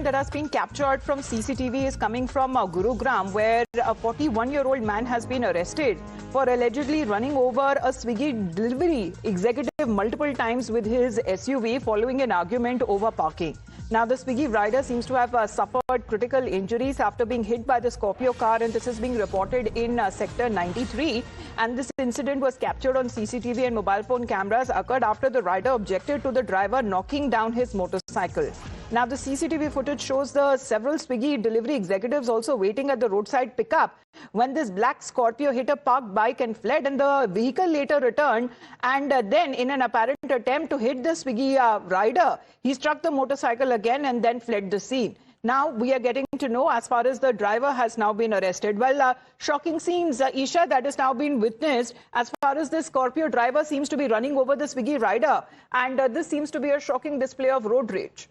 that has been captured from CCTV is coming from Gurugram, where a 41-year-old man has been arrested for allegedly running over a Swiggy delivery executive multiple times with his SUV following an argument over parking. Now, the Swiggy rider seems to have suffered critical injuries after being hit by the Scorpio car, and this is being reported in Sector 93. And this incident was captured on CCTV and mobile phone cameras, occurred after the rider objected to the driver knocking down his motorcycle. Now, the CCTV footage shows the several Swiggy delivery executives also waiting at the roadside pickup when this black Scorpio hit a parked bike and fled, and the vehicle later returned, and then in an apparent attempt to hit the Swiggy rider, he struck the motorcycle again and then fled the scene. Now, we are getting to know as far as the driver has now been arrested. Well, shocking scenes, Isha, that has now been witnessed as far as this Scorpio driver seems to be running over the Swiggy rider, and this seems to be a shocking display of road rage.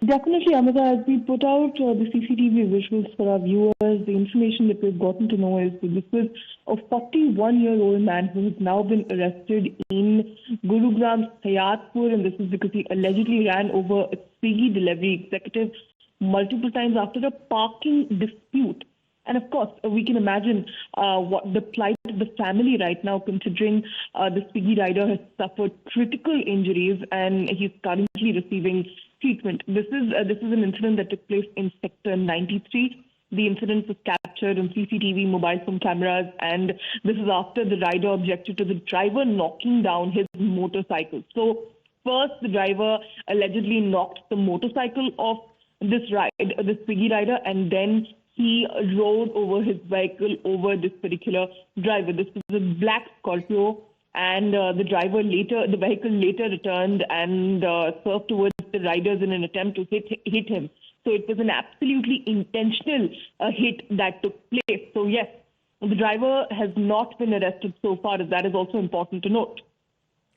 Definitely, Amita, as we put out the CCTV visuals for our viewers, the information that we've gotten to know is that this was a 41-year-old man who has now been arrested in Gurugram's Sayatpur, and this is because he allegedly ran over a Swiggy delivery executive multiple times after a parking dispute. And of course, we can imagine what the plight of the family right now, considering the Swiggy rider has suffered critical injuries and he's currently receiving treatment. This is an incident that took place in Sector 93. The incident was captured on CCTV, mobile phone cameras, and this is after the rider objected to the driver knocking down his motorcycle. So first, the driver allegedly knocked the motorcycle off this Swiggy rider, and then he rode over his vehicle over this particular driver. This was a black Scorpio, and the vehicle later returned and surfed towards the riders in an attempt to hit him. So it was an absolutely intentional hit that took place. So yes, the driver has not been arrested so far, as that is also important to note.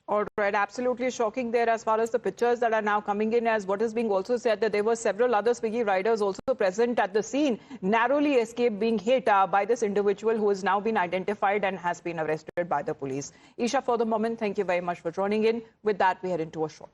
All right, absolutely shocking there as far as the pictures that are now coming in, as what is being also said that there were several other Swiggy riders also present at the scene, narrowly escaped being hit by this individual who has now been identified and has been arrested by the police. Isha, for the moment, thank you very much for joining in. With that, we head into a short.